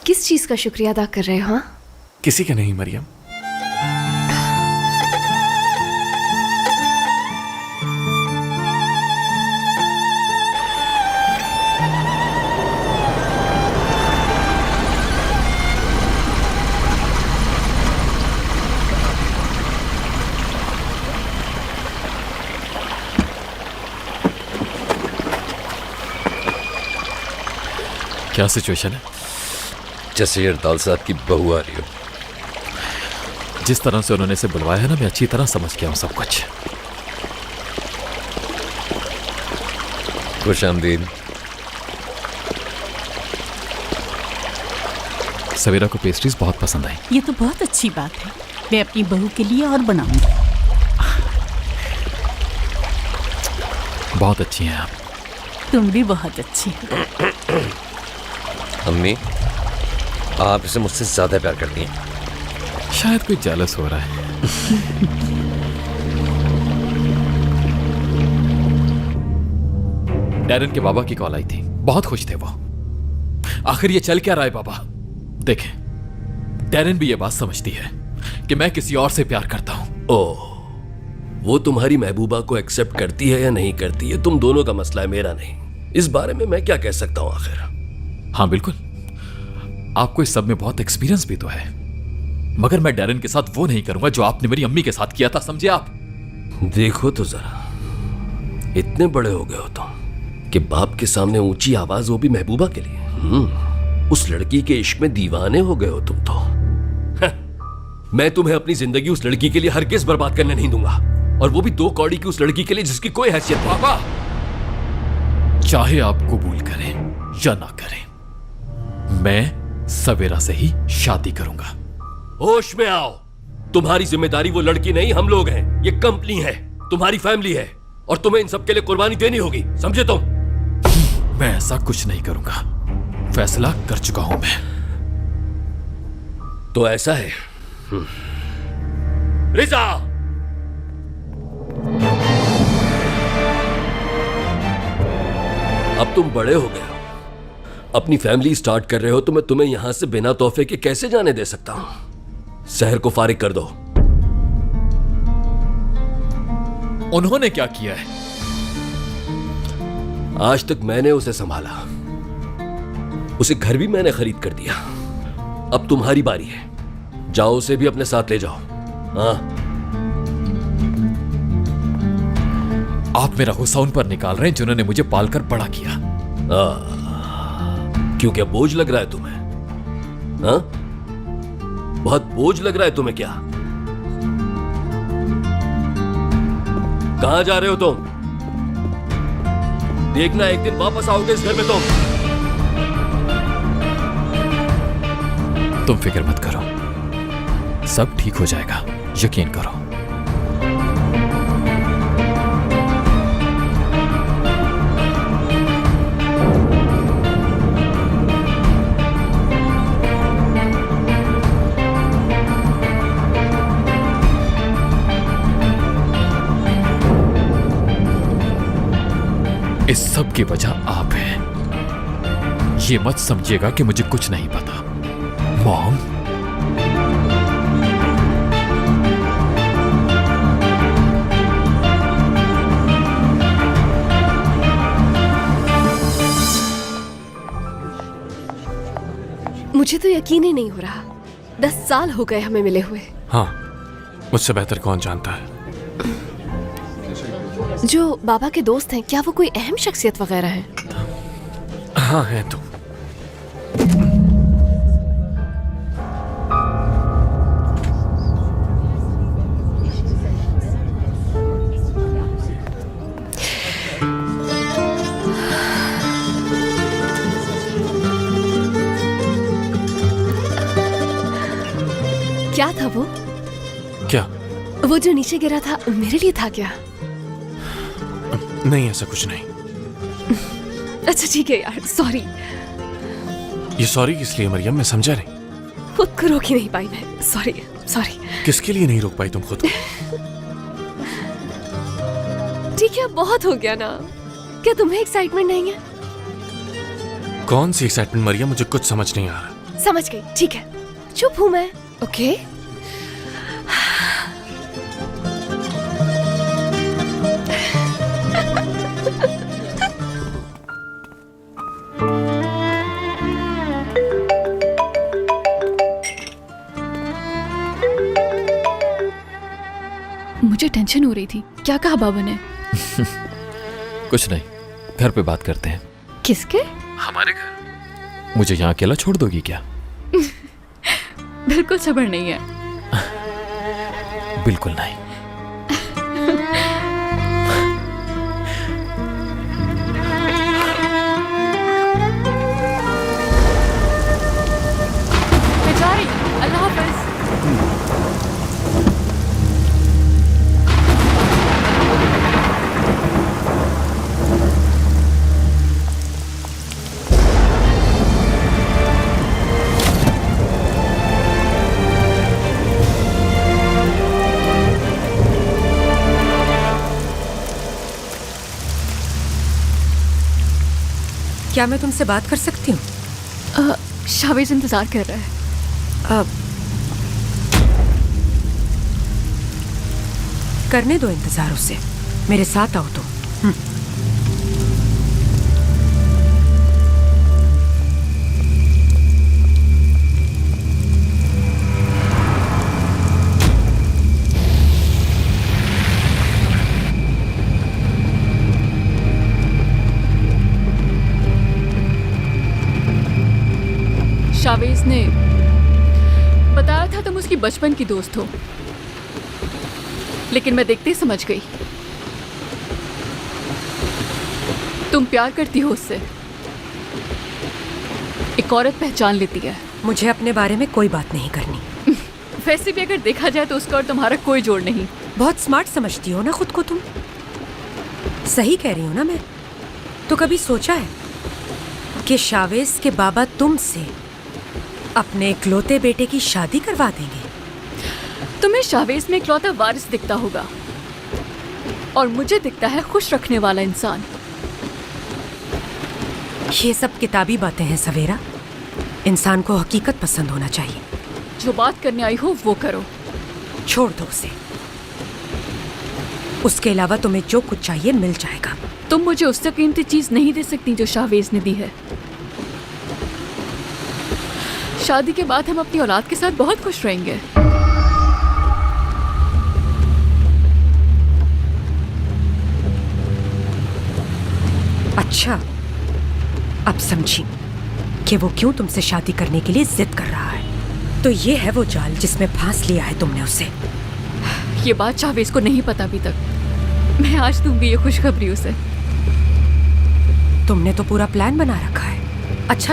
किस चीज का शुक्रिया अदा कर रहे हो? हाँ, किसी का नहीं मरियम। क्या सिचुएशन है? जैसे अरदाल साहब की बहू आ रही हो। जिस तरह से उन्होंने इसे बुलवाया है ना, मैं अच्छी तरह समझ गया हूं सब कुछ। खुश आमदीद। सवेरा को पेस्ट्रीज बहुत पसंद आई। ये तो बहुत अच्छी बात है। मैं अपनी बहू के लिए और बनाऊंगी। बहुत अच्छी हैं आप। तुम भी बहुत अच्छी हो। अम्मी, आप इसे मुझसे ज्यादा प्यार करती हैं। शायद कोई जेलस हो रहा है। डैरन के बाबा की कॉल आई थी, बहुत खुश थे वो। आखिर ये चल क्या रहा है बाबा? देखें, डैरन भी ये बात समझती है कि मैं किसी और से प्यार करता हूं। ओह, वो तुम्हारी महबूबा को एक्सेप्ट करती है या नहीं करती है, तुम दोनों का मसला है, मेरा नहीं। इस बारे में मैं क्या कह सकता हूं आखिर? हाँ बिल्कुल, आपको इस सब में बहुत एक्सपीरियंस भी तो है, मगर मैं डैरन के साथ वो नहीं करूंगा जो आपने मेरी अम्मी के साथ किया था, समझे आप? देखो तो जरा, इतने बड़े हो गए हो तुम कि बाप के सामने ऊंची आवाज, वो भी महबूबा के लिए। उस लड़की के इश्क में दीवाने हो गए हो तुम तो। मैं तुम्हें अपनी जिंदगी उस लड़की के लिए हरगिज़ बर्बाद करने नहीं दूंगा, और वो भी 2 कौड़ी की उस लड़की के लिए जिसकी कोई हैसियत नहीं। बाबा, चाहे आप कबूल करें या ना करें, मैं सवेरा से ही शादी करूंगा। होश में आओ, तुम्हारी जिम्मेदारी वो लड़की नहीं, हम लोग हैं। ये कंपनी है, तुम्हारी फैमिली है, और तुम्हें इन सब के लिए कुर्बानी देनी होगी, समझे तुम? मैं ऐसा कुछ नहीं करूंगा, फैसला कर चुका हूं मैं। तो ऐसा है। रिजा, अब तुम बड़े हो गए हो, अपनी फैमिली स्टार्ट कर रहे हो, तो मैं तुम्हें यहां से बिना तोहफे के कैसे जाने दे सकता हूं? शहर को फारिग कर दो। उन्होंने क्या किया है? आज तक मैंने उसे संभाला, उसे घर भी मैंने खरीद कर दिया। अब तुम्हारी बारी है, जाओ उसे भी अपने साथ ले जाओ। हाँ, आप मेरा गुस्सा उन पर निकाल रहे हैं जिन्होंने मुझे पालकर बड़ा किया। क्यों, क्या बोझ लग रहा है तुम्हें? हाँ, बहुत बोझ लग रहा है तुम्हें क्या? कहां जा रहे हो तुम? देखना एक दिन वापस आओगे इस घर में तुम फिक्र मत करो, सब ठीक हो जाएगा, यकीन करो। इस सब की वजह आप हैं। ये मत समझिएगा कि मुझे कुछ नहीं पता। मॉम, मुझे तो यकीन ही नहीं हो रहा। 10 साल हो गए हमें मिले हुए। हाँ, मुझसे बेहतर कौन जानता है। जो बाबा के दोस्त हैं, क्या वो कोई अहम शख्सियत वगैरह है? हाँ है तो। क्या था वो? क्या? वो जो नीचे गिरा था, मेरे लिए था क्या? नहीं, ऐसा कुछ नहीं। अच्छा ठीक है यार, सॉरी। ये सॉरी किस लिए मरियम, मैं समझा नहीं। खुद को रोक ही नहीं पाई मैं। Sorry sorry. किसके लिए नहीं रोक पाई तुम खुद को? ठीक है, बहुत हो गया ना। क्या तुम्हें एक्साइटमेंट नहीं है? कौन सी एक्साइटमेंट मरियम, मुझे कुछ समझ नहीं आ रहा। समझ गई, ठीक है, चुप हूं मैं। ओके मुझे टेंशन हो रही थी। क्या कहा बाबा ने? कुछ नहीं, घर पे बात करते हैं। किसके? हमारे घर। मुझे यहाँ अकेला छोड़ दोगी क्या? बिल्कुल सब्र नहीं है। बिल्कुल नहीं। मैं जा रही हूँ, अल्लाह हाफ़िज़। क्या मैं तुमसे बात कर सकती हूँ? शावेज इंतजार कर रहा है। करने दो इंतजार उसे, मेरे साथ आओ तो। शावेज ने बताया था तुम उसकी बचपन की दोस्त हो, लेकिन मैं देखते ही समझ गई तुम प्यार करती हो उससे। एक औरत पहचान लेती है। मुझे अपने बारे में कोई बात नहीं करनी। वैसे भी अगर देखा जाए तो उसका और तुम्हारा कोई जोड़ नहीं। बहुत स्मार्ट समझती हो ना खुद को तुम? सही कह रही हो ना मैं? तो कभी सोचा है कि शावेज के बाबा तुमसे अपने इकलौते बेटे की शादी करवा देंगे? तुम्हें शावेज में इकलौता वारिस दिखता होगा और मुझे दिखता है खुश रखने वाला इंसान। ये सब किताबी बातें हैं सवेरा। इंसान को हकीकत पसंद होना चाहिए। जो बात करने आई हो वो करो। छोड़ दो उसे। उसके अलावा तुम्हें जो कुछ चाहिए मिल जाएगा। तुम मुझे उससे कीमती चीज नहीं दे सकती जो शावेज ने दी है। शादी के बाद हम अपनी औलाद के साथ बहुत खुश रहेंगे। अच्छा, अब समझी कि वो क्यों तुमसे शादी करने के लिए जिद कर रहा है। तो ये है वो जाल जिसमें फांस लिया है तुमने उसे। ये बात शावेज को नहीं पता अभी तक। मैं आज दूंगी ये खुशखबरी उसे। तुमने तो पूरा प्लान बना रखा है। अच्छा